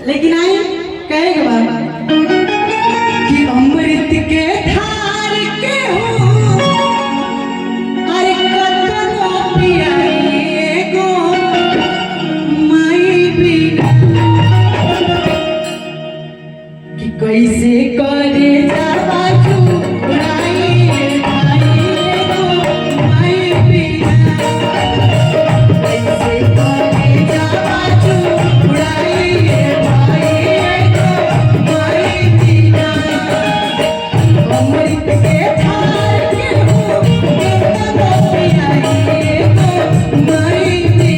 लेकिन आई कहेगा बाबा कि अमृत के धार के हो अरे कतनो पियाए गो माई भी कि कैसे करे जावा चुराई भाई गो माई भी कैसे करे जावा चुराई भाई गो माई भी अमृत के धार के हो कतनो पियाए गो माई भी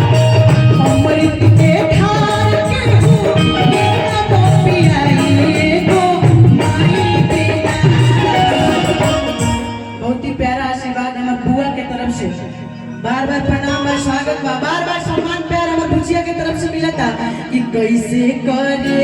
अमृत के धार के हो कतनो पियाए गो माई बिना। बहुत ही प्यारा आशीर्वाद हमारे बुआ के तरफ से, बार बार प्रणाम और स्वागत बा, बार बार सम्मान प्यार हमारे बुचिया के तरफ से मिला था कि कैसे करे